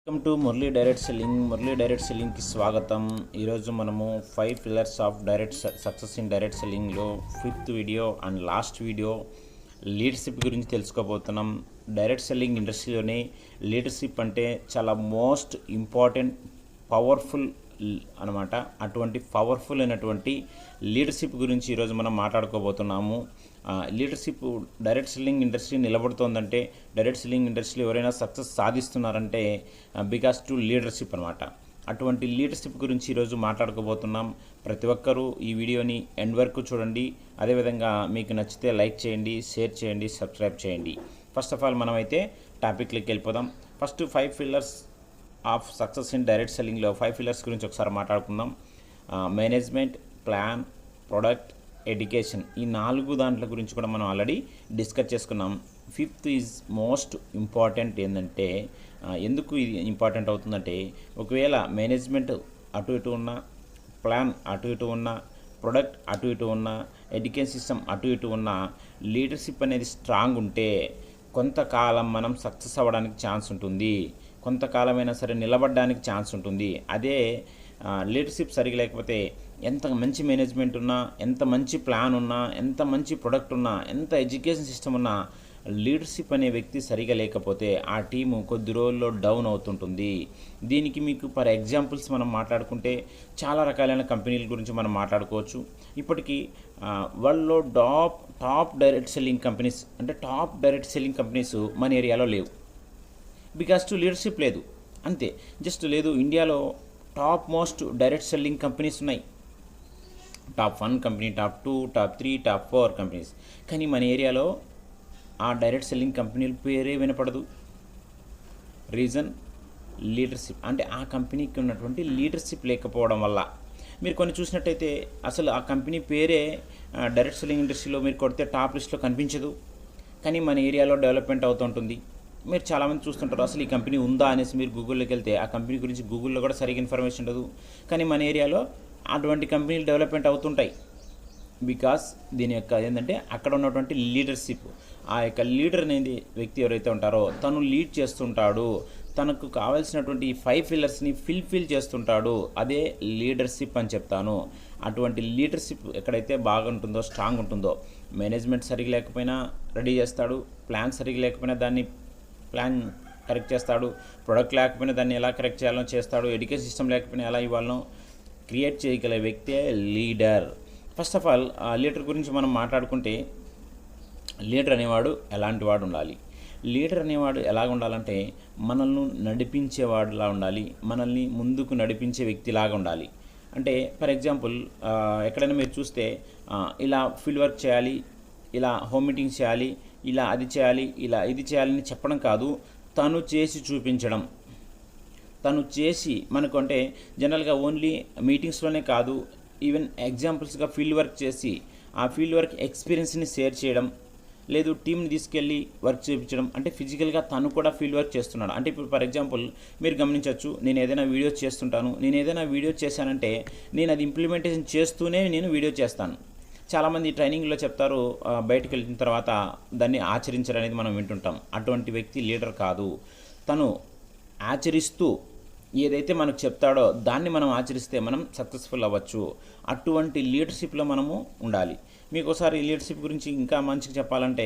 Welcome to Murali direct సెల్లింగ్కి స్వాగతం. ఈరోజు మనము 5 pillars of success in direct సెల్లింగ్లో 5th video and last video leadership గురించి తెలుసుకోబోతున్నాం. డైరెక్ట్ సెల్లింగ్ ఇండస్ట్రీలోనే లీడర్షిప్ అంటే చాలా మోస్ట్ ఇంపార్టెంట్ పవర్ఫుల్ అనమాట. అటువంటి పవర్ఫుల్ అయినటువంటి లీడర్షిప్ గురించి ఈరోజు మనం మాట్లాడుకోబోతున్నాము. లీడర్షిప్ డైరెక్ట్ సెల్లింగ్ ఇండస్ట్రీ నిలబడుతోందంటే, డైరెక్ట్ సెల్లింగ్ ఇండస్ట్రీలో ఎవరైనా సక్సెస్ సాధిస్తున్నారంటే బికాస్ టు లీడర్షిప్ అనమాట. అటువంటి లీడర్షిప్ గురించి ఈరోజు మాట్లాడుకోబోతున్నాం. ప్రతి ఒక్కరూ ఈ వీడియోని ఎండ్ వరకు చూడండి. అదేవిధంగా మీకు నచ్చితే లైక్ చేయండి, షేర్ చేయండి, సబ్స్క్రైబ్ చేయండి. ఫస్ట్ ఆఫ్ ఆల్ మనమైతే టాపిక్లోకి వెళ్ళిపోదాం. First 5 pillars of success in direct సెల్లింగ్లో 5 పిల్లర్స్ గురించి ఒకసారి మాట్లాడుకుందాం. మేనేజ్మెంట్, ప్లాన్, ప్రొడక్ట్, ఎడ్యుకేషన్, ఈ 4 దాంట్ల గురించి కూడా మనం ఆల్రెడీ డిస్కస్ చేసుకున్నాం. 5th is most important. ఏంటంటే ఎందుకు ఇది ఇంపార్టెంట్ అవుతుందంటే, ఒకవేళ మేనేజ్మెంట్ అటు ఇటు ఉన్న, ప్లాన్ అటు ఇటు ఉన్న, ప్రొడక్ట్ అటు ఇటు ఉన్న, ఎడ్యుకేషన్ సిస్టమ్ అటు ఇటు ఉన్న, లీడర్షిప్ అనేది స్ట్రాంగ్ ఉంటే కొంతకాలం మనం సక్సెస్ అవ్వడానికి ఛాన్స్ ఉంటుంది. కొంతకాలమైనా సరే నిలబడడానికి ఛాన్స్ ఉంటుంది. అదే లీడర్షిప్ సరిగా లేకపోతే ఎంత మంచి మేనేజ్మెంట్ ఉన్నా, ఎంత మంచి ప్లాన్ ఉన్నా, ఎంత మంచి ప్రొడక్ట్ ఉన్నా, ఎంత ఎడ్యుకేషన్ సిస్టమ్ ఉన్నా, లీడర్షిప్ అనే వ్యక్తి సరిగా లేకపోతే ఆ టీము కొద్ది రోజుల్లో డౌన్ అవుతుంటుంది. దీనికి మీకు ఫర్ ఎగ్జాంపుల్స్ మనం మాట్లాడుకుంటే చాలా రకాలైన కంపెనీల గురించి మనం మాట్లాడుకోవచ్చు. ఇప్పటికీ వరల్డ్లో టాప్ డైరెక్ట్ సెల్లింగ్ కంపెనీస్, అంటే టాప్ డైరెక్ట్ సెల్లింగ్ కంపెనీస్ మన ఏరియాలో లేవు. బికాస్ టు లీడర్షిప్ లేదు, అంతే. జస్ట్ లేదు. ఇండియాలో top most direct selling companies ఉన్నాయి. Top 1 company, top 2, top 3, top 4 companies. కానీ మన ఏరియాలో ఆ డైరెక్ట్ సెల్లింగ్ కంపెనీల పేరే వినపడదు. Reason leadership. అంటే ఆ కంపెనీకి ఉన్నటువంటి లీడర్షిప్ లేకపోవడం వల్ల. మీరు కొన్ని చూసినట్టయితే అసలు ఆ కంపెనీ పేరే డైరెక్ట్ సెల్లింగ్ ఇండస్ట్రీలో మీరు కొడితే టాప్ లిస్ట్లో కనిపించదు. కానీ మన ఏరియాలో డెవలప్మెంట్ అవుతుంటుంది. మీరు చాలామంది చూస్తుంటారు, అసలు ఈ కంపెనీ ఉందా అనేసి మీరు గూగుల్లోకి వెళ్తే ఆ కంపెనీ గురించి గూగుల్లో కూడా సరిగ్గా ఇన్ఫర్మేషన్ ఉండదు. కానీ మన ఏరియాలో అటువంటి కంపెనీలు డెవలప్మెంట్ అవుతుంటాయి. బికాస్ దీని యొక్క ఏంటంటే అక్కడ ఉన్నటువంటి లీడర్షిప్. ఆ యొక్క లీడర్ అనేది వ్యక్తి ఎవరైతే ఉంటారో తను లీడ్ చేస్తుంటాడు, తనకు కావాల్సినటువంటి ఈ 5 పిల్లర్స్ని ఫిల్ చేస్తుంటాడు. అదే లీడర్షిప్ అని చెప్తాను. అటువంటి లీడర్షిప్ ఎక్కడైతే బాగుంటుందో, స్ట్రాంగ్ ఉంటుందో, మేనేజ్మెంట్ సరిగ్గా లేకపోయినా రెడీ చేస్తాడు, ప్లాన్ సరిగ్గా లేకపోయినా దాన్ని ప్లాన్ కరెక్ట్ చేస్తాడు, ప్రొడక్ట్ లేకపోయినా దాన్ని ఎలా కరెక్ట్ చేయాలో చేస్తాడు, ఎడ్యుకేషన్ సిస్టమ్ లేకపోయినా ఎలా ఇవ్వాలనో క్రియేట్ చేయగల వ్యక్తే లీడర్. ఫస్ట్ ఆఫ్ ఆల్ ఆ లీడర్ గురించి మనం మాట్లాడుకుంటే, లీడర్ అనేవాడు ఎలాంటి వాడు ఉండాలి? లీడర్ అనేవాడు ఎలాగ ఉండాలంటే మనల్ని నడిపించేవాడులా ఉండాలి, మనల్ని ముందుకు నడిపించే వ్యక్తిలాగా ఉండాలి. అంటే ఫర్ ఎగ్జాంపుల్ ఎక్కడైనా మీరు చూస్తే ఇలా ఫీల్డ్ వర్క్ చేయాలి, ఇలా హోమ్ మీటింగ్స్ చేయాలి, ఇలా అది చేయాలి, ఇలా ఇది చేయాలని చెప్పడం కాదు, తను చేసి చూపించడం. తను చేసి మనకు అంటే జనరల్గా ఓన్లీ మీటింగ్స్లోనే కాదు, ఈవెన్ ఎగ్జాంపుల్స్గా ఫీల్డ్ వర్క్ చేసి ఆ ఫీల్డ్ వర్క్ ఎక్స్పీరియన్స్ని షేర్ చేయడం, లేదు టీంని తీసుకెళ్ళి వర్క్ చేయించడం. అంటే ఫిజికల్గా తను కూడా ఫీల్డ్ వర్క్ చేస్తున్నాడు. అంటే ఇప్పుడు ఫర్ ఎగ్జాంపుల్ మీరు గమనించవచ్చు, నేను ఏదైనా వీడియో చేస్తుంటాను. నేను ఏదైనా వీడియో చేశానంటే నేను అది ఇంప్లిమెంటేషన్ చేస్తూనే నేను వీడియో చేస్తాను. చాలామంది ట్రైనింగ్లో చెప్తారు, బయటకు వెళ్ళిన తర్వాత దాన్ని ఆచరించడం అనేది మనం వింటుంటాం. అటువంటి వ్యక్తి లీడర్ కాదు. తను ఆచరిస్తూ ఏదైతే మనకు చెప్తాడో దాన్ని మనం ఆచరిస్తే మనం సక్సెస్ఫుల్ అవ్వచ్చు. అటువంటి లీడర్షిప్లో మనము ఉండాలి. మీకు ఒకసారి లీడర్షిప్ గురించి ఇంకా మంచిగా చెప్పాలంటే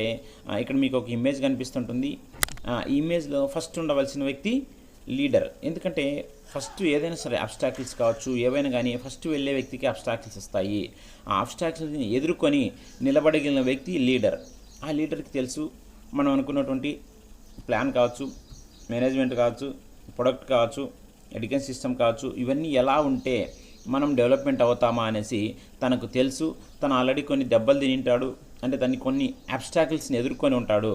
ఇక్కడ మీకు ఒక ఇమేజ్ కనిపిస్తుంటుంది. ఈ ఇమేజ్లో ఫస్ట్ ఉండవలసిన వ్యక్తి లీడర్. ఎందుకంటే ఫస్ట్ ఏదైనా సరే అబ్స్టాకిల్స్ కావచ్చు, ఏవైనా కానీ ఫస్ట్ వెళ్ళే వ్యక్తికి అబ్స్టాకిల్స్ వస్తాయి. ఆ అబ్స్టాకిల్స్ని ఎదుర్కొని నిలబడగలిగిన వ్యక్తి లీడర్. ఆ లీడర్కి తెలుసు మనం అనుకున్నటువంటి ప్లాన్ కావచ్చు, మేనేజ్మెంట్ కావచ్చు, ప్రొడక్ట్ కావచ్చు, ఎడ్యుకేషన్ సిస్టమ్ కావచ్చు, ఇవన్నీ ఎలా ఉంటే మనం డెవలప్మెంట్ అవుతామా అనేసి తనకు తెలుసు. తను ఆల్రెడీ కొన్ని దెబ్బలు తింటాడు, అంటే దాన్ని కొన్ని అబ్స్టాకిల్స్ని ఎదుర్కొని ఉంటాడు.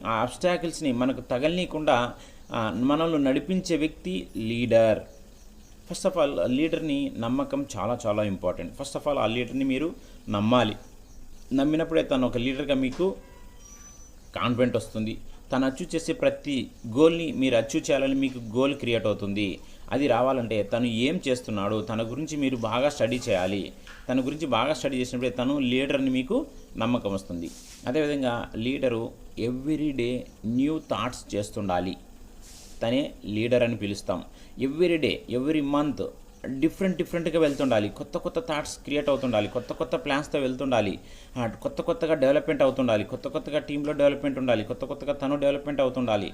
ఆ అబ్స్టాకిల్స్ని మనకు తగలనీయకుండా మనల్ని నడిపించే వ్యక్తి లీడర్. ఫస్ట్ ఆఫ్ ఆల్ లీడర్ని నమ్మకం చాలా చాలా ఇంపార్టెంట్. ఫస్ట్ ఆఫ్ ఆల్ ఆ లీడర్ని మీరు నమ్మాలి. నమ్మినప్పుడే తను ఒక లీడర్గా మీకు కాన్ఫిడెంట్ వస్తుంది. తను అచీవ్ చేసే ప్రతి గోల్ని మీరు అచీవ్ చేయాలని మీకు గోల్ క్రియేట్ అవుతుంది. అది రావాలంటే తను ఏం చేస్తున్నాడు, తన గురించి మీరు బాగా స్టడీ చేయాలి. తన గురించి బాగా స్టడీ చేసినప్పుడే తను లీడర్ని మీకు నమ్మకం వస్తుంది. అదేవిధంగా లీడరు ఎవ్రీడే న్యూ థాట్స్ చేస్తుండాలి. తనే లీడర్ అని పిలుస్తాం. ఎవ్రీ డే ఎవ్రీ మంత్ డిఫరెంట్గా వెళ్తుండాలి, కొత్త థాట్స్ క్రియేట్ అవుతుండాలి, కొత్త ప్లాన్స్తో వెళ్తుండాలి, కొత్తగా డెవలప్మెంట్ అవుతుండాలి, కొత్తగా టీంలో డెవలప్మెంట్ ఉండాలి, కొత్తగా తను డెవలప్మెంట్ అవుతుండాలి.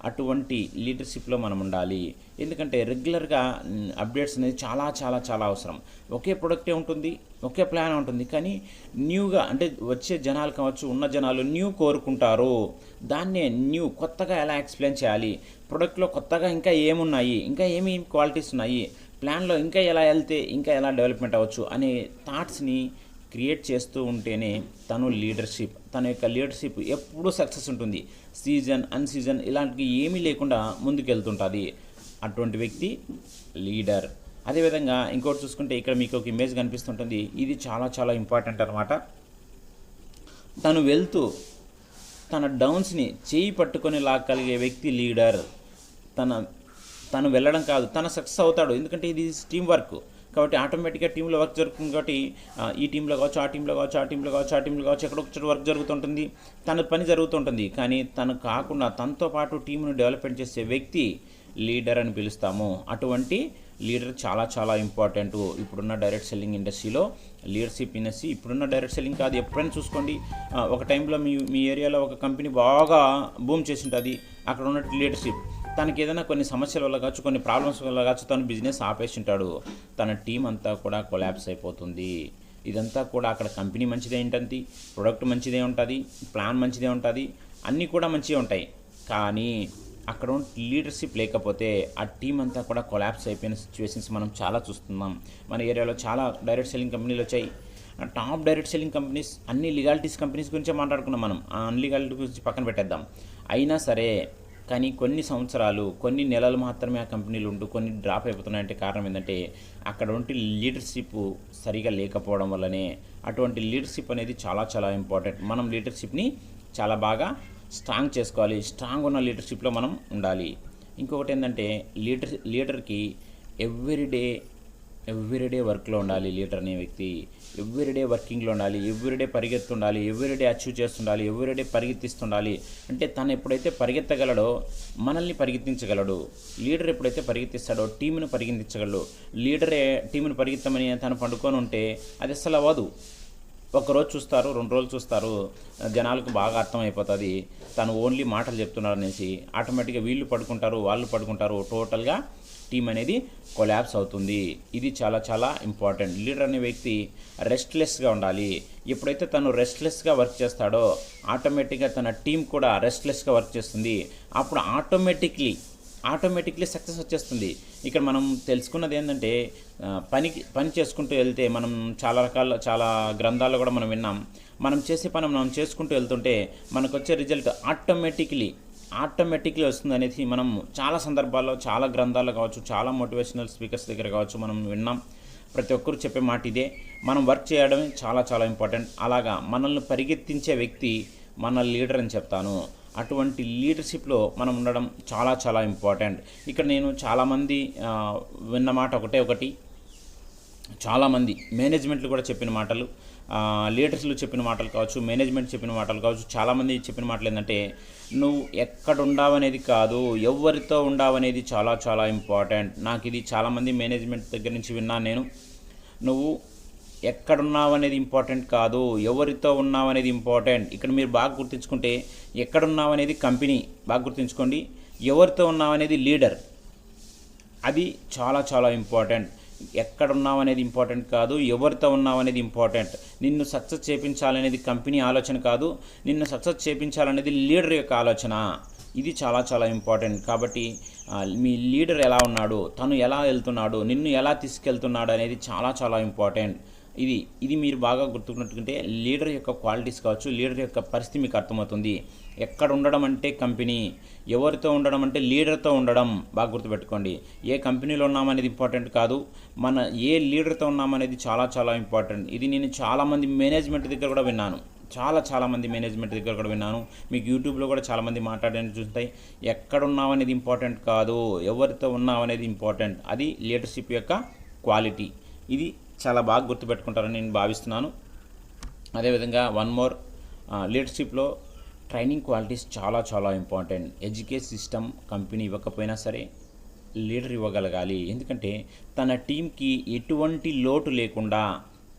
అటువంటి లీడర్షిప్లో మనం ఉండాలి. ఎందుకంటే రెగ్యులర్గా అప్డేట్స్ అనేది చాలా అవసరం. ఒకే ప్రొడక్టే ఉంటుంది, ఒకే ప్లాన్ ఉంటుంది, కానీ న్యూగా అంటే వచ్చే జనాలు కావచ్చు, ఉన్న జనాలు న్యూ కోరుకుంటారు. దాన్నే న్యూ కొత్తగా ఎలా ఎక్స్ప్లెయిన్ చేయాలి, ప్రొడక్ట్లో కొత్తగా ఇంకా ఏమున్నాయి, ఇంకా ఏమి క్వాలిటీస్ ఉన్నాయి, ప్లాన్లో ఇంకా ఎలా వెళ్తే ఇంకా ఎలా డెవలప్మెంట్ అవ్వచ్చు అనే థాట్స్ని క్రియేట్ చేస్తూ ఉంటేనే తన యొక్క లీడర్షిప్ ఎప్పుడూ సక్సెస్ ఉంటుంది. అన్సీజన్ ఇలాంటివి ఏమీ లేకుండా ముందుకెళ్తుంటుంది. అటువంటి వ్యక్తి లీడర్. అదేవిధంగా ఇంకోటి చూసుకుంటే ఇక్కడ మీకు ఒక ఇమేజ్ కనిపిస్తుంటుంది. ఇది చాలా ఇంపార్టెంట్ అనమాట. తను వెళ్తూ తన డౌన్స్ని చేయి పట్టుకొని లాగలిగే వ్యక్తి లీడర్. తను వెళ్ళడం కాదు, తను సక్సెస్ అవుతాడు. ఎందుకంటే ఇది టీం వర్క్ కాబట్టి ఆటోమేటిక్గా టీంలో వర్క్ జరుగుతుంది. కాబట్టి ఈ టీంలో కావచ్చు, ఆ టీంలో కావచ్చు ఎక్కడొక్కటి వర్క్ జరుగుతుంటుంది, తన పని జరుగుతుంటుంది. కానీ తను కాకుండా తనతో పాటు టీంను డెవలప్మెంట్ చేసే వ్యక్తి లీడర్ అని పిలుస్తాము. అటువంటి లీడర్ చాలా ఇంపార్టెంట్. ఇప్పుడున్న డైరెక్ట్ సెల్లింగ్ ఇండస్ట్రీలో లీడర్షిప్ ఇండస్ట్రీ, ఇప్పుడున్న డైరెక్ట్ సెల్లింగ్ కాదు, ఎప్పుడైనా చూసుకోండి. ఒక టైంలో మీ ఏరియాలో ఒక కంపెనీ బాగా బూమ్ చేసి ఉంటుంది. అక్కడ ఉన్న లీడర్షిప్ తనకి ఏదైనా కొన్ని సమస్యల వల్ల కావచ్చు, కొన్ని ప్రాబ్లమ్స్ వల్ల కావచ్చు, తను బిజినెస్ ఆపేసి ఉంటాడు. తన టీం అంతా కూడా కొలాప్స్ అయిపోతుంది. ఇదంతా కూడా అక్కడ కంపెనీ మంచిదే ఉంటుంది, ప్రొడక్ట్ మంచిదే ఉంటుంది, ప్లాన్ మంచిదే ఉంటుంది, అన్నీ కూడా మంచిగా ఉంటాయి. కానీ అక్కడ లీడర్షిప్ లేకపోతే ఆ టీం అంతా కూడా కొలాప్స్ అయిపోయిన సిచ్యువేషన్స్ మనం చాలా చూస్తున్నాం. మన ఏరియాలో చాలా డైరెక్ట్ సెల్లింగ్ కంపెనీలు వచ్చాయి. టాప్ డైరెక్ట్ సెల్లింగ్ కంపెనీస్ అన్ని లీగాలిటీస్ కంపెనీస్ గురించే మాట్లాడుకున్నాం మనం. ఆ అన్లీగాలిటీ గురించి పక్కన పెట్టేద్దాం. అయినా సరే కానీ కొన్ని సంవత్సరాలు, కొన్ని నెలలు మాత్రమే ఆ కంపెనీలు ఉంటూ కొన్ని డ్రాప్ అయిపోతున్నాయంటే కారణం ఏంటంటే అక్కడ ఉంటే లీడర్షిప్ సరిగా లేకపోవడం వల్లనే. అటువంటి లీడర్షిప్ అనేది చాలా ఇంపార్టెంట్. మనం లీడర్షిప్ని చాలా బాగా స్ట్రాంగ్ చేసుకోవాలి. స్ట్రాంగ్ ఉన్న లీడర్షిప్లో మనం ఉండాలి. ఇంకొకటి ఏంటంటే లీడర్కి ఎవ్రీడే వర్క్లో ఉండాలి. లీడర్ అనే వ్యక్తి ఎవ్రీడే వర్కింగ్లో ఉండాలి, ఎవ్రీడే పరిగెత్తుండాలి, ఎవ్రీడే అచీవ్ చేస్తుండాలి, ఎవ్రీడే పరిగెత్తిస్తుండాలి. అంటే తను ఎప్పుడైతే పరిగెత్తగలడో మనల్ని పరిగెత్తించగలడు. లీడర్ ఎప్పుడైతే పరిగెత్తిస్తాడో టీంను పరిగెత్తించగలడు. లీడరే టీంను పరిగెత్తమని తను పండుకొని ఉంటే అది అసలు అవ్వదు. ఒకరోజు చూస్తారు, 2 రోజులు చూస్తారు, జనాలకు బాగా అర్థమైపోతుంది తను ఓన్లీ మాటలు చెప్తున్నారు అనేసి. ఆటోమేటిక్గా వీళ్ళు పడుకుంటారు, వాళ్ళు పడుకుంటారు, టోటల్గా టీం అనేది కొలాప్స్ అవుతుంది. ఇది చాలా ఇంపార్టెంట్. లీడర్ అనే వ్యక్తి రెస్ట్లెస్గా ఉండాలి. ఎప్పుడైతే తను రెస్ట్లెస్గా వర్క్ చేస్తాడో ఆటోమేటిక్గా తన టీం కూడా రెస్ట్లెస్గా వర్క్ చేస్తుంది. అప్పుడు ఆటోమేటిక్లీ సక్సెస్ వచ్చేస్తుంది. ఇక్కడ మనం తెలుసుకున్నది ఏంటంటే పని చేసుకుంటూ వెళ్తే మనం చాలా గ్రంథాల్లో కూడా మనం విన్నాం. మనం చేసే పని మనం చేసుకుంటూ వెళ్తుంటే మనకు వచ్చే రిజల్ట్ ఆటోమేటిక్లీ వస్తుంది అనేది మనం చాలా సందర్భాల్లో, చాలా గ్రంథాల్లో కావచ్చు, చాలా మోటివేషనల్ స్పీకర్స్ దగ్గర కావచ్చు మనం విన్నాం. ప్రతి ఒక్కరు చెప్పే మాట ఇదే. మనం వర్క్ చేయడమే చాలా ఇంపార్టెంట్. అలాగా మనల్ని పరిగెత్తించే వ్యక్తి మన లీడర్ అని చెప్తాను. అటువంటి లీడర్షిప్లో మనం ఉండడం చాలా ఇంపార్టెంట్. ఇక్కడ నేను చాలామంది విన్న మాట ఒకటి, చాలామంది మేనేజ్మెంట్లు కూడా చెప్పిన మాటలు, లీడర్స్లు చెప్పిన మాటలు కావచ్చు, మేనేజ్మెంట్ చెప్పిన మాటలు కావచ్చు, చాలామంది చెప్పిన మాటలు ఏంటంటే నువ్వు ఎక్కడ ఉండావనేది కాదు, ఎవరితో ఉండావనేది చాలా ఇంపార్టెంట్. నాకు ఇది చాలామంది మేనేజ్మెంట్ దగ్గర నుంచి విన్నాను నేను. నువ్వు ఎక్కడున్నావనేది ఇంపార్టెంట్ కాదు, ఎవరితో ఉన్నావనేది ఇంపార్టెంట్. ఇక్కడ మీరు బాగా గుర్తుంచుకుంటే ఎక్కడున్నావనేది కంపెనీ బాగా గుర్తుంచుకోండి, ఎవరితో ఉన్నావనేది లీడర్. అది చాలా ఇంపార్టెంట్. ఎక్కడున్నావనేది ఇంపార్టెంట్ కాదు, ఎవరితో ఉన్నావనేది ఇంపార్టెంట్. నిన్ను సక్సెస్ చేయించాలనేది కంపెనీ ఆలోచన కాదు, నిన్ను సక్సెస్ చేయించాలనేది లీడర్ యొక్క ఆలోచన. ఇది చాలా ఇంపార్టెంట్. కాబట్టి మీ లీడర్ ఎలా ఉన్నాడు, తను ఎలా వెళ్తున్నాడు, నిన్ను ఎలా తీసుకెళ్తున్నాడు అనేది చాలా ఇంపార్టెంట్. ఇది మీరు బాగా గుర్తుకున్నట్టుకుంటే లీడర్ యొక్క క్వాలిటీస్ కావచ్చు, లీడర్ యొక్క పరిస్థితి మీకు అర్థమవుతుంది. ఎక్కడ ఉండడం అంటే కంపెనీ, ఎవరితో ఉండడం అంటే లీడర్తో ఉండడం. బాగా గుర్తుపెట్టుకోండి. ఏ కంపెనీలో ఉన్నామనేది ఇంపార్టెంట్ కాదు, మన ఏ లీడర్తో ఉన్నామనేది చాలా ఇంపార్టెంట్. ఇది నేను చాలామంది మేనేజ్మెంట్ దగ్గర కూడా విన్నాను. చాలామంది మేనేజ్మెంట్ దగ్గర కూడా విన్నాను. మీకు యూట్యూబ్లో కూడా చాలామంది మాట్లాడని చూస్తాయి. ఎక్కడున్నావనేది ఇంపార్టెంట్ కాదు, ఎవరితో ఉన్నావనేది ఇంపార్టెంట్. అది లీడర్షిప్ యొక్క క్వాలిటీ. ఇది చాలా బాగా గుర్తుపెట్టుకుంటారని నేను భావిస్తున్నాను. అదేవిధంగా వన్ మోర్, లీడర్షిప్లో ట్రైనింగ్ క్వాలిటీస్ చాలా చాలా ఇంపార్టెంట్. ఎడ్యుకేషన్ సిస్టమ్ కంపెనీ ఇవ్వకపోయినా సరే లీడర్ ఇవ్వగలగాలి. ఎందుకంటే తన టీంకి ఎటువంటి లోటు లేకుండా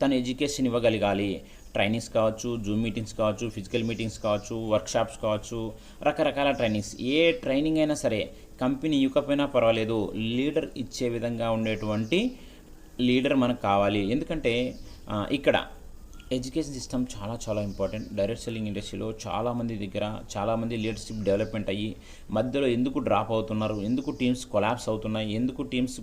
తన ఎడ్యుకేషన్ ఇవ్వగలగాలి. ట్రైనింగ్స్ కావచ్చు, జూమ్ మీటింగ్స్ కావచ్చు, ఫిజికల్ మీటింగ్స్ కావచ్చు, వర్క్షాప్స్ కావచ్చు, రకరకాల ట్రైనింగ్స్. ఏ ట్రైనింగ్ అయినా సరే కంపెనీ ఇవ్వకపోయినా పర్వాలేదు, లీడర్ ఇచ్చే విధంగా ఉండేటువంటి లీడర్ మనకు కావాలి. ఎందుకంటే ఇక్కడ ఎడ్యుకేషన్ సిస్టమ్ చాలా చాలా ఇంపార్టెంట్. డైరెక్ట్ సెల్లింగ్ ఇండస్ట్రీలో చాలామంది లీడర్షిప్ డెవలప్మెంట్ అయ్యి మధ్యలో ఎందుకు డ్రాప్ అవుతున్నారు, ఎందుకు టీమ్స్ కొలాప్స్ అవుతున్నాయి, ఎందుకు టీమ్స్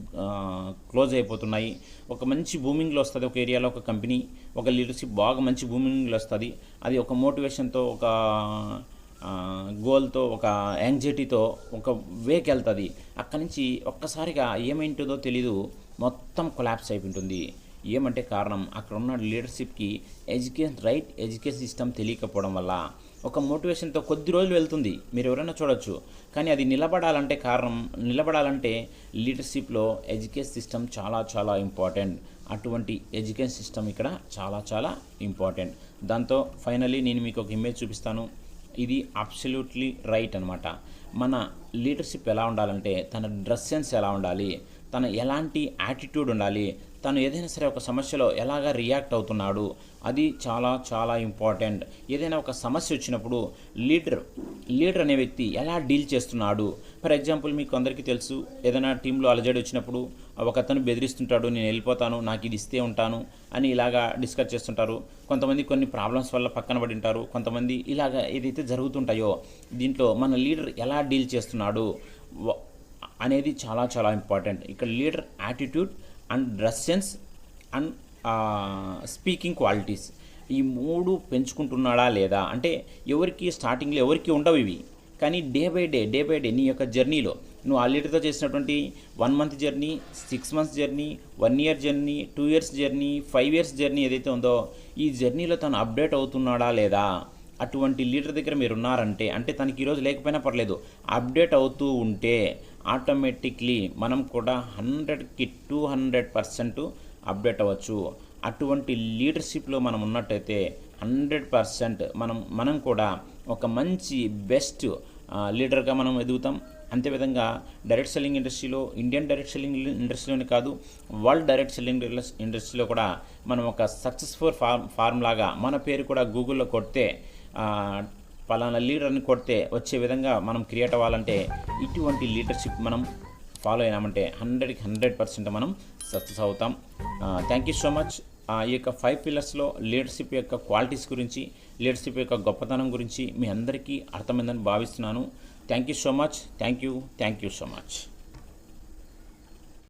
క్లోజ్ అయిపోతున్నాయి. ఒక మంచి బూమింగ్లో వస్తుంది ఒక ఏరియాలో ఒక కంపెనీ, ఒక లీడర్షిప్ బాగా మంచి బూమింగ్లో వస్తుంది. అది ఒక మోటివేషన్తో, ఒక గోల్తో, ఒక యాంగ్జైటీతో ఒక వేకి వెళ్తుంది. అక్కడి నుంచి ఒక్కసారిగా ఏమైంటుందో తెలీదు, మొత్తం కొలాప్స్ అయిపోతుంది. ఏమంటే కారణం అక్కడ ఉన్న లీడర్షిప్కి ఎడ్యుకేషన్ సిస్టమ్ తెలియకపోవడం వల్ల. ఒక మోటివేషన్తో కొద్ది రోజులు వెళ్తుంది, మీరు ఎవరైనా చూడొచ్చు, కానీ అది నిలబడాలంటే లీడర్షిప్లో ఎడ్యుకేషన్ సిస్టమ్ చాలా చాలా ఇంపార్టెంట్. అటువంటి ఎడ్యుకేషన్ సిస్టమ్ ఇక్కడ చాలా చాలా ఇంపార్టెంట్. దాంతో ఫైనల్లీ నేను మీకు ఒక ఇమేజ్ చూపిస్తాను. ఇది అబ్సల్యూట్లీ రైట్ అనమాట. మన లీడర్షిప్ ఎలా ఉండాలంటే తన డ్రెస్ సెన్స్ ఎలా ఉండాలి, తన ఎలాంటి యాటిట్యూడ్ ఉండాలి, తను ఏదైనా సరే ఒక సమస్యలో ఎలాగా రియాక్ట్ అవుతున్నాడు, అది చాలా చాలా ఇంపార్టెంట్. ఏదైనా ఒక సమస్య వచ్చినప్పుడు లీడర్ అనే వ్యక్తి ఎలా డీల్ చేస్తున్నాడు. ఫర్ ఎగ్జాంపుల్ మీకు అందరికీ తెలుసు, ఏదైనా టీంలో అలజడి వచ్చినప్పుడు ఒకతను బెదిరిస్తుంటాడు, నేను వెళ్ళిపోతాను, నాకు ఇది ఇస్తే ఉంటాను అని ఇలాగా డిస్కస్ చేస్తుంటారు. కొంతమంది కొన్ని ప్రాబ్లమ్స్ వల్ల పక్కన పడి ఉంటారు. కొంతమంది ఇలాగా ఏదైతే జరుగుతుంటాయో దీంట్లో మన లీడర్ ఎలా డీల్ చేస్తున్నాడు అనేది చాలా చాలా ఇంపార్టెంట్. ఇక్కడ leader attitude and dress sense and speaking qualities, ఈ మూడు పెంచుకుంటున్నాడా లేదా అంటే ఎవరికి స్టార్టింగ్లో ఎవరికి ఉండవు ఇవి, కానీ డే బై డే నీ యొక్క జర్నీలో నువ్వు ఆ లీడర్తో చేసినటువంటి 1 month journey, 6 months journey, 1 year journey, 2 years journey, 5 years journey ఏదైతే ఉందో ఈ జర్నీలో తను అప్డేట్ అవుతున్నాడా లేదా. అటువంటి లీడర్ దగ్గర మీరు ఉన్నారంటే అంటే తనకి ఈరోజు లేకపోయినా పర్లేదు, అప్డేట్ అవుతూ ఉంటే ఆటోమేటిక్లీ మనం కూడా 100కి 200% అప్డేట్ అవ్వచ్చు. అటువంటి లీడర్షిప్లో మనం ఉన్నట్టయితే 100% మనం కూడా ఒక మంచి బెస్ట్ లీడర్గా మనం ఎదుగుతాం. అంతేవిధంగా డైరెక్ట్ సెల్లింగ్ ఇండస్ట్రీలో, ఇండియన్ డైరెక్ట్ సెల్లింగ్ ఇండస్ట్రీలోనే కాదు, వరల్డ్ డైరెక్ట్ సెల్లింగ్ ఇండస్ట్రీలో కూడా మనం ఒక సక్సెస్ఫుల్ ఫార్మ్ లాగా మన పేరు కూడా గూగుల్లో కొడితే, పలానా లీడర్ని కొడితే వచ్చే విధంగా మనం క్రియేట్ అవ్వాలంటే ఇటువంటి లీడర్షిప్ మనం ఫాలో అయినామంటే 100కి 100% మనం సక్సెస్ అవుతాం. Thank you so much. ఈ యొక్క 5 pillars లీడర్షిప్ యొక్క క్వాలిటీస్ గురించి, లీడర్షిప్ యొక్క గొప్పతనం గురించి మీ అందరికీ అర్థమైందని భావిస్తున్నాను. Thank you so much. Thank you so much.